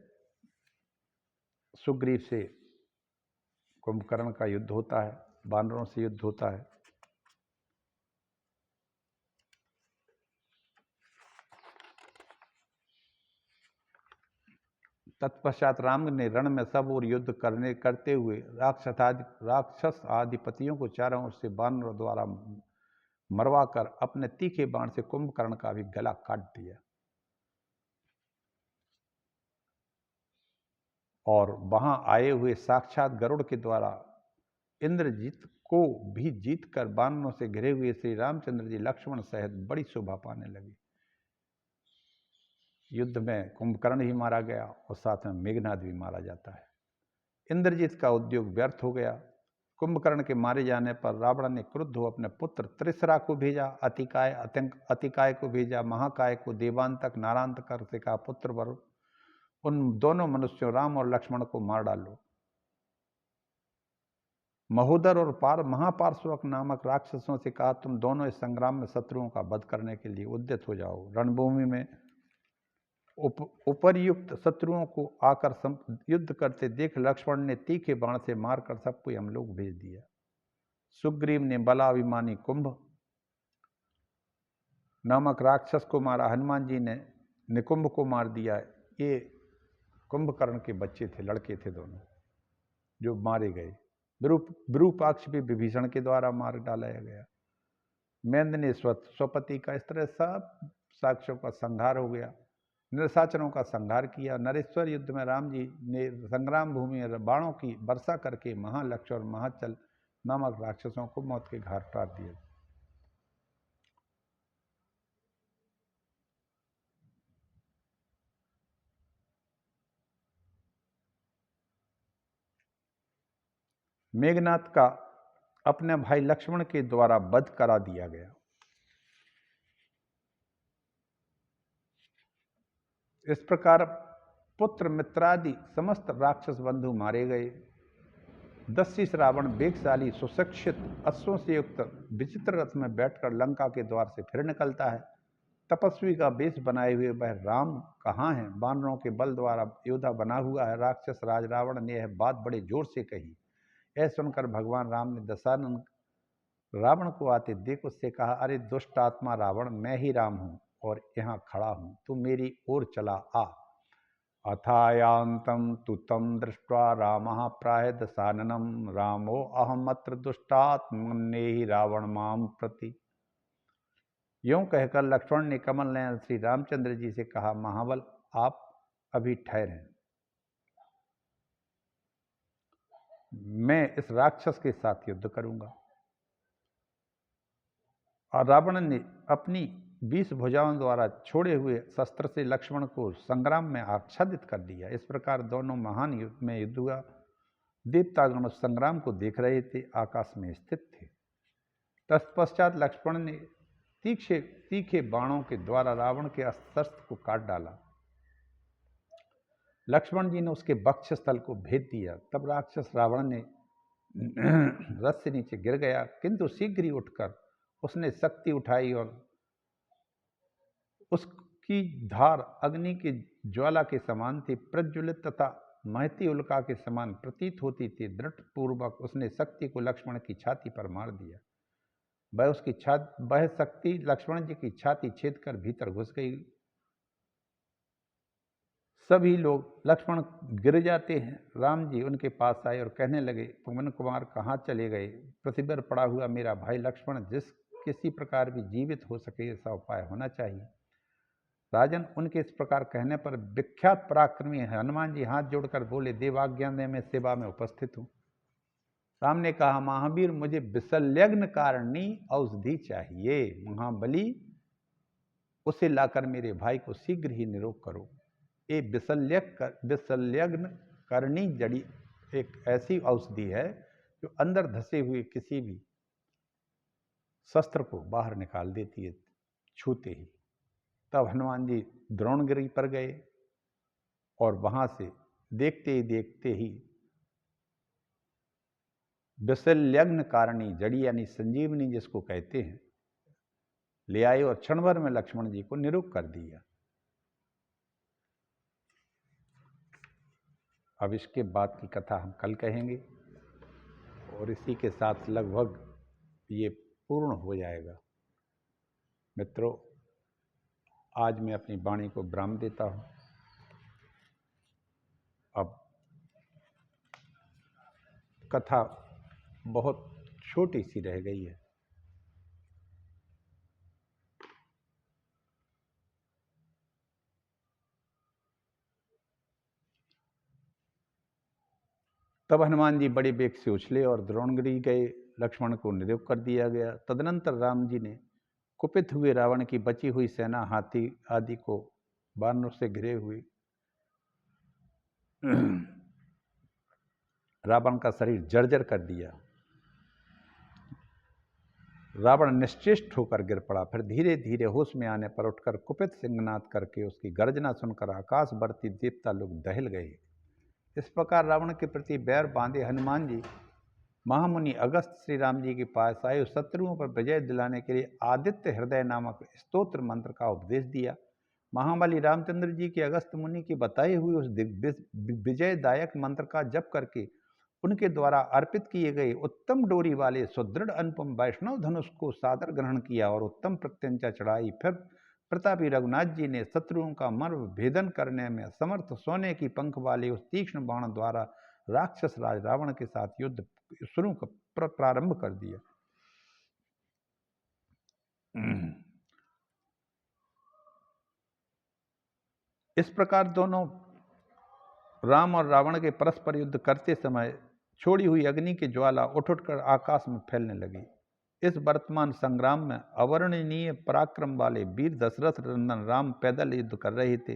[SPEAKER 1] सुग्रीव से कुंभकर्ण का युद्ध होता है, वानरों से युद्ध होता है। तत्पश्चात राम ने रण में सब ओर युद्ध करते हुए राक्षस आदिपतियों को चारों ओर से वानरों द्वारा मरवा कर अपने तीखे बाण से कुंभकर्ण का भी गला काट दिया। और वहां आए हुए साक्षात गरुड़ के द्वारा इंद्रजीत को भी जीतकर बानरों से घिरे हुए श्री रामचंद्र जी लक्ष्मण सहित बड़ी शोभा पाने लगे। युद्ध में कुंभकर्ण ही मारा गया और साथ में मेघनाद भी मारा जाता है। इंद्रजीत का उद्योग व्यर्थ हो गया। कुंभकर्ण के मारे जाने पर रावण ने क्रुद्ध हो अपने पुत्र त्रिसरा को भेजा, अतिकाय को भेजा, महाकाय को, देवांतक, नारांतक से कहा पुत्र वर उन दोनों मनुष्यों राम और लक्ष्मण को मार डालो। महोदर और महापार्श्वक नामक राक्षसों से कहा तुम दोनों इस संग्राम में शत्रुओं का वध करने के लिए उद्यत हो जाओ। रणभूमि में उपर्युक्त शत्रुओं को आकर युद्ध करते देख लक्ष्मण ने तीखे बाण से मारकर सबको यमलोक भेज दिया। सुग्रीव ने बलाभिमानी कुंभ नामक राक्षस को मारा। हनुमान जी ने निकुंभ को मार दिया। ये कुंभकर्ण के बच्चे थे, लड़के थे दोनों, जो मारे गए। विरूपाक्ष भी विभीषण के द्वारा मार डाला गया। मेंद ने स्वपति का, इस तरह सब साक्षियों का संहार हो गया। निशाचरों का संहार किया। नरेश्वर युद्ध में राम जी ने संग्राम भूमि में बाणों की वर्षा करके महालक्ष्य और महाचल नामक राक्षसों को मौत के घाट उतार दिया। मेघनाद का अपने भाई लक्ष्मण के द्वारा वध करा दिया गया। इस प्रकार पुत्र मित्रादि समस्त राक्षस बंधु मारे गए। दस्युष रावण वेगशाली सुशिक्षित अश्वों से युक्त विचित्र रथ में बैठकर लंका के द्वार से फिर निकलता है। तपस्वी का वेश बनाए हुए वह राम कहाँ है? बानरों के बल द्वारा योद्धा बना हुआ है। राक्षस राज रावण ने यह बात बड़े जोर से कही। यह सुनकर भगवान राम ने दशानन रावण को आते देख उससे कहा, अरे दुष्ट आत्मा रावण, मैं ही राम हूं और यहाँ खड़ा हूं, तू मेरी ओर चला आ। अथायांतं तु तं दृष्ट्वा रामः प्राह दशाननं रामो अहमत्र दुष्टात्मन्नेहि रावण माम प्रति। यूं कहकर लक्ष्मण ने कमल नयन श्री रामचंद्र जी से कहा, महाबल आप अभी ठहरें, मैं इस राक्षस के साथ युद्ध करूंगा। और रावण ने अपनी 20 भुजाओं द्वारा छोड़े हुए शस्त्र से लक्ष्मण को संग्राम में आच्छादित कर दिया। इस प्रकार दोनों महान युद्ध में युद्ध हुआ। देवतागण उस संग्राम को देख रहे थे, आकाश में स्थित थे। तत्पश्चात लक्ष्मण ने तीखे बाणों के द्वारा रावण के अस्त्र को काट डाला। लक्ष्मण जी ने उसके वक्षस्थल को भेद दिया। तब राक्षस रावण ने रथ से नीचे गिर गया, किंतु शीघ्र ही उठकर उसने शक्ति उठाई और उसकी धार अग्नि की ज्वाला के समान थी, प्रज्वलित तथा महती उल्का के समान प्रतीत होती थी। दृढ़पूर्वक उसने शक्ति को लक्ष्मण की छाती पर मार दिया। वह शक्ति लक्ष्मण जी की छाती छेद कर भीतर घुस गई। सभी लोग लक्ष्मण गिर जाते हैं। राम जी उनके पास आए और कहने लगे, पवन कुमार कहाँ चले गए? पृथ्वी पर पड़ा हुआ मेरा भाई लक्ष्मण किसी प्रकार भी जीवित हो सके, ऐसा उपाय होना चाहिए। राजन, उनके इस प्रकार कहने पर विख्यात पराक्रमी हनुमान जी हाथ जोड़कर बोले, देवाज्ञा ने मैं सेवा में उपस्थित हूं। राम ने कहा, महावीर मुझे विशल्यग्न कारणनी औषधि चाहिए। महाबली, उसे लाकर मेरे भाई को शीघ्र ही निरोग करो। ये विशल्यग्न करणी जड़ी एक ऐसी औषधि है जो अंदर धसे हुए किसी भी शस्त्र को बाहर निकाल देती है छूते ही। तब हनुमान जी द्रोणगिरी पर गए और वहां से देखते ही विशल्यग्न कारणी जड़ी यानी संजीवनी जिसको कहते हैं, ले आए और क्षण भर में लक्ष्मण जी को निरुक्त कर दिया। अब इसके बाद की कथा हम कल कहेंगे और इसी के साथ लगभग ये पूर्ण हो जाएगा। मित्रों, आज मैं अपनी वाणी को विराम देता हूँ। अब कथा बहुत छोटी सी रह गई है। तब हनुमान जी बड़े वेग से उछले और द्रोणगिरी गए। लक्ष्मण को निरुक्त कर दिया गया। तदनंतर राम जी ने कुपित हुए रावण की बची हुई सेना, हाथी आदि को बानरों से घिरे हुए रावण का शरीर जर्जर कर दिया। रावण निश्चेष्ट होकर गिर पड़ा। फिर धीरे धीरे होश में आने पर उठकर कुपित सिंहनाद करके उसकी गर्जना सुनकर आकाश बरती देवता लोग दहिल गए। इस प्रकार रावण के प्रति बैर बांधे हनुमान जी महामुनि अगस्त श्री राम जी के पास आए। शत्रुओं पर विजय दिलाने के लिए आदित्य हृदय नामक स्तोत्र मंत्र का उपदेश दिया। महाबली रामचंद्र जी के अगस्त मुनि की बताई हुई उस विजयदायक मंत्र का जप करके उनके द्वारा अर्पित किए गए उत्तम डोरी वाले सुदृढ़ अनुपम वैष्णव धनुष को सादर ग्रहण किया और उत्तम प्रत्यंचा चढ़ाई। फिर प्रतापी रघुनाथ जी ने शत्रुओं का मर्म भेदन करने में समर्थ सोने की पंख वाले उस तीक्ष्ण बाण द्वारा राक्षस राज रावण के साथ युद्ध शुरू प्रारंभ कर दिया। इस प्रकार दोनों राम और रावण के परस्पर युद्ध करते समय छोड़ी हुई अग्नि की ज्वाला उठ उठकर आकाश में फैलने लगी। इस वर्तमान संग्राम में अवर्णनीय पराक्रम वाले वीर दशरथ नंदन राम पैदल युद्ध कर रहे थे।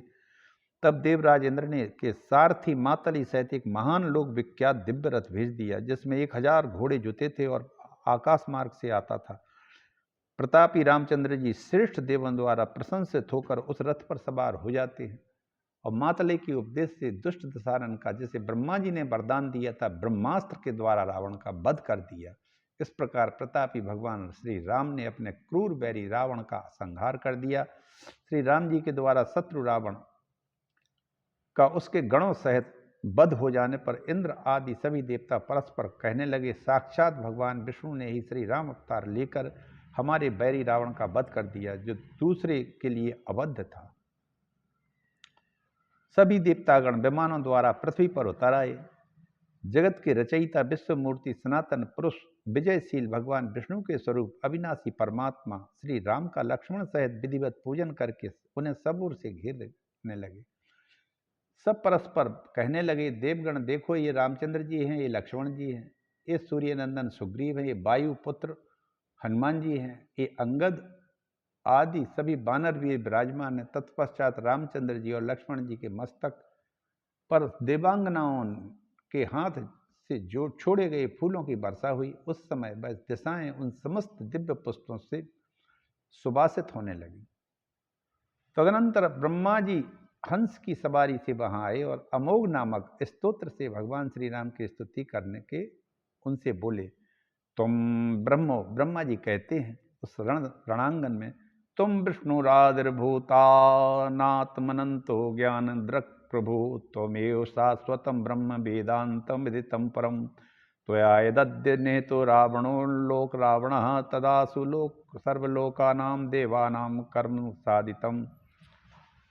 [SPEAKER 1] तब देवराज इंद्र ने के सारथी मातली सहित एक महान लोक विख्यात दिव्य रथ भेज दिया, जिसमें 1000 घोड़े जुते थे और आकाश मार्ग से आता था। प्रतापी रामचंद्र जी श्रेष्ठ देवों द्वारा प्रशंसित होकर उस रथ पर सवार हो जाते हैं और मातले के उपदेश से दुष्ट दशानन का, जिसे ब्रह्मा जी ने वरदान दिया था, ब्रह्मास्त्र के द्वारा रावण का वध कर दिया। इस प्रकार प्रतापी भगवान श्री राम ने अपने क्रूर बैरी रावण का संहार कर दिया। श्री राम जी के द्वारा शत्रु रावण का उसके गणों सहित वध हो जाने पर इंद्र आदि सभी देवता परस्पर कहने लगे, साक्षात भगवान विष्णु ने ही श्री राम अवतार लेकर हमारे बैरी रावण का वध कर दिया, जो दूसरे के लिए अवध था। सभी देवतागण विमानों द्वारा पृथ्वी पर उतर आए। जगत के रचयिता विश्व मूर्ति सनातन पुरुष विजयशील भगवान विष्णु के स्वरूप अविनाशी परमात्मा श्री राम का लक्ष्मण सहित विधिवत पूजन करके उन्हें सब ओर से घेरने लगे। सब परस्पर कहने लगे, देवगण देखो, ये रामचंद्र जी हैं, ये लक्ष्मण जी हैं, ये सूर्यनंदन सुग्रीव हैं, ये वायुपुत्र हनुमान जी हैं, ये अंगद आदि सभी वानर वीर विराजमान है। तत्पश्चात रामचंद्र जी और लक्ष्मण जी के मस्तक पर देवांगनाओं के हाथ से जो छोड़े गए फूलों की वर्षा हुई। उस समय वह दिशाएं उन समस्त दिव्य पुष्पों से सुवासित होने लगी। तदनंतर ब्रह्मा जी हंस की सवारी से वहां आए और अमोघ नामक स्तोत्र से भगवान श्री राम की स्तुति करने के उनसे बोले, तुम ब्रह्मा जी कहते हैं उस रणांगन में, तुम विष्णुरादिर्भूता नात्मनंतो ज्ञान दृक् प्रभु, त्वमेव शाश्वतम ब्रह्म वेदांतम विदितम परम, त्वया यदद्य नेतो रावणो लोक रावणः तदासु लोक सर्वलोकानां देवानां कर्म साधितम।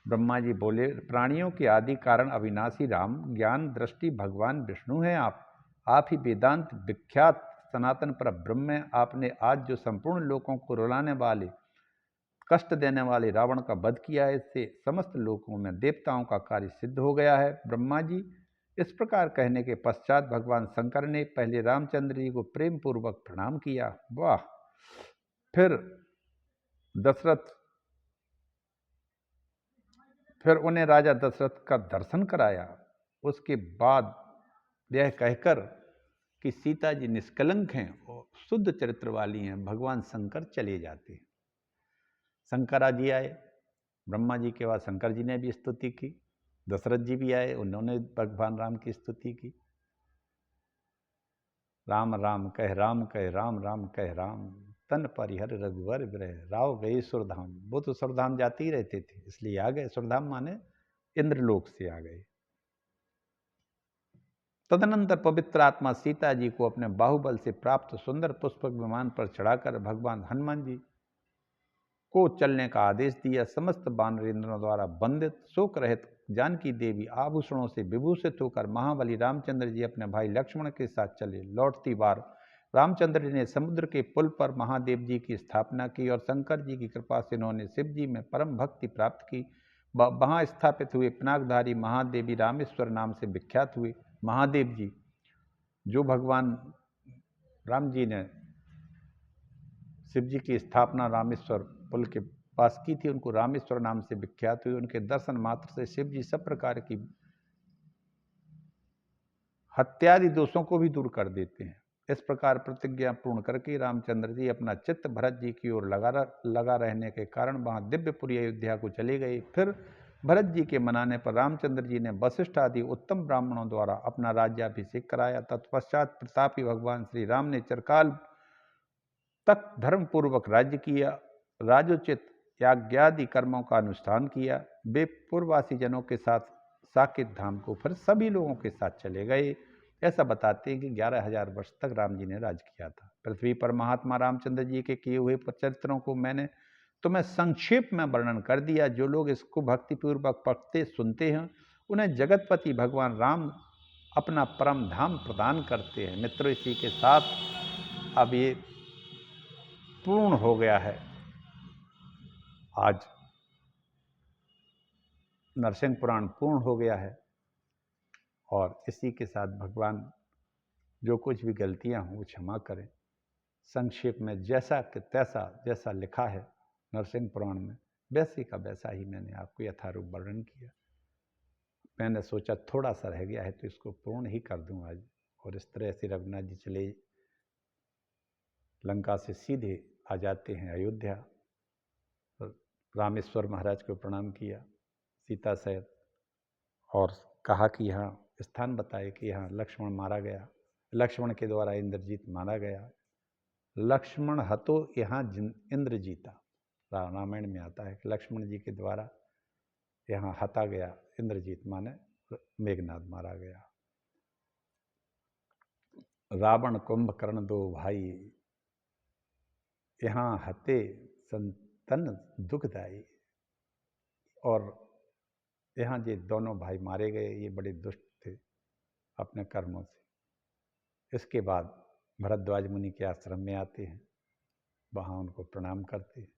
[SPEAKER 1] ब्रह्मा जी बोले, प्राणियों के आदि कारण अविनाशी राम ज्ञान दृष्टि भगवान विष्णु हैं। आप ही वेदांत विख्यात सनातन पर ब्रह्म है। आपने आज जो संपूर्ण लोकों को रुलाने वाले, कष्ट देने वाले रावण का वध किया है, इससे समस्त लोकों में देवताओं का कार्य सिद्ध हो गया है। ब्रह्मा जी इस प्रकार कहने के पश्चात भगवान शंकर ने पहले रामचंद्र जी को प्रेम पूर्वक प्रणाम किया। वाह! फिर उन्हें राजा दशरथ का दर्शन कराया। उसके बाद यह कहकर कि सीता जी निष्कलंक हैं और शुद्ध चरित्र वाली हैं, भगवान शंकर चले जाते हैं। शंकरा जी आए, ब्रह्मा जी के बाद शंकर जी ने भी स्तुति की। दशरथ जी भी आए, उन्होंने भगवान राम की स्तुति की। राम राम कह राम कह, राम राम कह राम, तन परिहर रघुवर विरह, राव गए सुरधाम। वो तो सुरधाम जाते ही रहते थे, इसलिए आ गए। सुरधाम माने इंद्रलोक से आ गए। तदनंतर पवित्र आत्मा सीता जी को अपने बाहुबल से प्राप्त सुंदर पुष्पक विमान पर चढ़ाकर भगवान हनुमान जी को चलने का आदेश दिया। समस्त वानरेंद्रों द्वारा वंदित शोक रहित जानकी देवी आभूषणों से विभूषित होकर महाबली रामचंद्र जी अपने भाई लक्ष्मण के साथ चले। लौटती बार रामचंद्र जी ने समुद्र के पुल पर महादेव जी की स्थापना की और शंकर जी की कृपा से उन्होंने शिव जी में परम भक्ति प्राप्त की। वहाँ स्थापित हुए पिनाकधारी महादेवी रामेश्वर नाम से विख्यात हुए। महादेव जी जो भगवान राम जी ने शिव जी की स्थापना रामेश्वर पुल के पास की थी, उनको रामेश्वर नाम से विख्यात हुई। उनके दर्शन मात्र से शिव जी सब प्रकार की हत्यादि दोषों को भी दूर कर देते हैं। इस प्रकार प्रतिज्ञा पूर्ण करके रामचंद्र जी अपना चित्त भरत जी की ओर लगा रहने के कारण वहां दिव्यपुरी अयोध्या को चले गए। फिर भरत जी के मनाने पर रामचंद्र जी ने वशिष्ठ आदि उत्तम ब्राह्मणों द्वारा अपना राज्याभिषेक कराया। तत्पश्चात प्रतापी भगवान श्री राम ने चिरकाल तक धर्म पूर्वक राज्य किया, राजोचित याज्ञादि कर्मों का अनुष्ठान किया। वे पूर्ववासी जनों के साथ साकेत धाम को फिर सभी लोगों के साथ चले गए। ऐसा बताते हैं कि 11,000 वर्ष तक राम जी ने राज किया था पृथ्वी पर। महात्मा रामचंद्र जी के किए हुए चरित्रों को मैंने तुम्हें संक्षेप में वर्णन कर दिया। जो लोग इसको भक्तिपूर्वक पढ़ते सुनते हैं, उन्हें जगतपति भगवान राम अपना परम धाम प्रदान करते हैं। मित्रों, इसी के साथ अब ये पूर्ण हो गया है। आज नरसिंह पुराण पूर्ण हो गया है, और इसी के साथ भगवान जो कुछ भी गलतियां हों वो क्षमा करें। संक्षेप में जैसा कि तैसा जैसा लिखा है नरसिंह पुराण में, वैसे का वैसा ही मैंने आपको यथारूप वर्णन किया। मैंने सोचा थोड़ा सा रह गया है तो इसको पूर्ण ही कर दूं आज। और इस तरह से रघुनाथ जी चले लंका से सीधे आ जाते हैं अयोध्या। रामेश्वर महाराज को प्रणाम किया सीता सहित, और कहा कि यहाँ स्थान बताए कि यहाँ लक्ष्मण मारा गया, लक्ष्मण के द्वारा इंद्रजीत मारा गया। लक्ष्मण हतो यहाँ इंद्र जीता, रामायण में आता है कि लक्ष्मण जी के द्वारा यहाँ हता गया इंद्रजीत, माने मेघनाद मारा गया। रावण कुंभकर्ण दो भाई, यहाँ हते संतन दुखदाई। और यहाँ ये दोनों भाई मारे गए, ये बड़े दुष्ट थे अपने कर्मों से। इसके बाद भरद्वाज मुनि के आश्रम में आते हैं, वहाँ उनको प्रणाम करते हैं,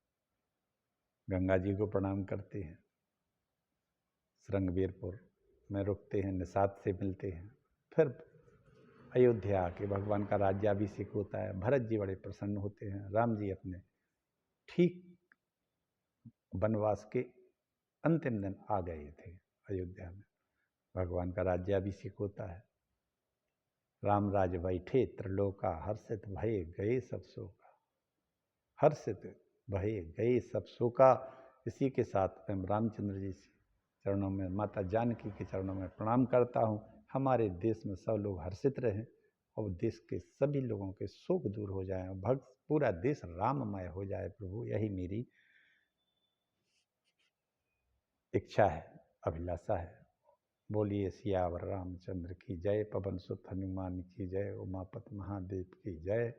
[SPEAKER 1] गंगा जी को प्रणाम करते हैं, श्रृंगवीरपुर में रुकते हैं, निषाद से मिलते हैं। फिर अयोध्या आके भगवान का राज्याभिषेक होता है। भरत जी बड़े प्रसन्न होते हैं। राम जी अपने ठीक वनवास के अंतिम दिन आ गए थे अयोध्या में। भगवान का राज्याभिषेक होता है। राम राज बैठे त्रिलोका, हर्षित भये गए सब शोका, हर्षित भये गए सब शोका। इसी के साथ मैं रामचंद्र जी से चरणों में, माता जानकी के चरणों में प्रणाम करता हूँ। हमारे देश में सब लोग हर्षित रहें और देश के सभी लोगों के शोक दूर हो जाएं और पूरा देश राममय हो जाए। प्रभु, यही मेरी इच्छा है, अभिलाषा है। बोलिए सियावर रामचंद्र की जय, पवन सुत हनुमान की जय, उमापति महादेव की जय।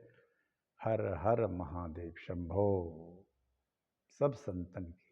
[SPEAKER 1] हर हर महादेव शंभो। सब संतन की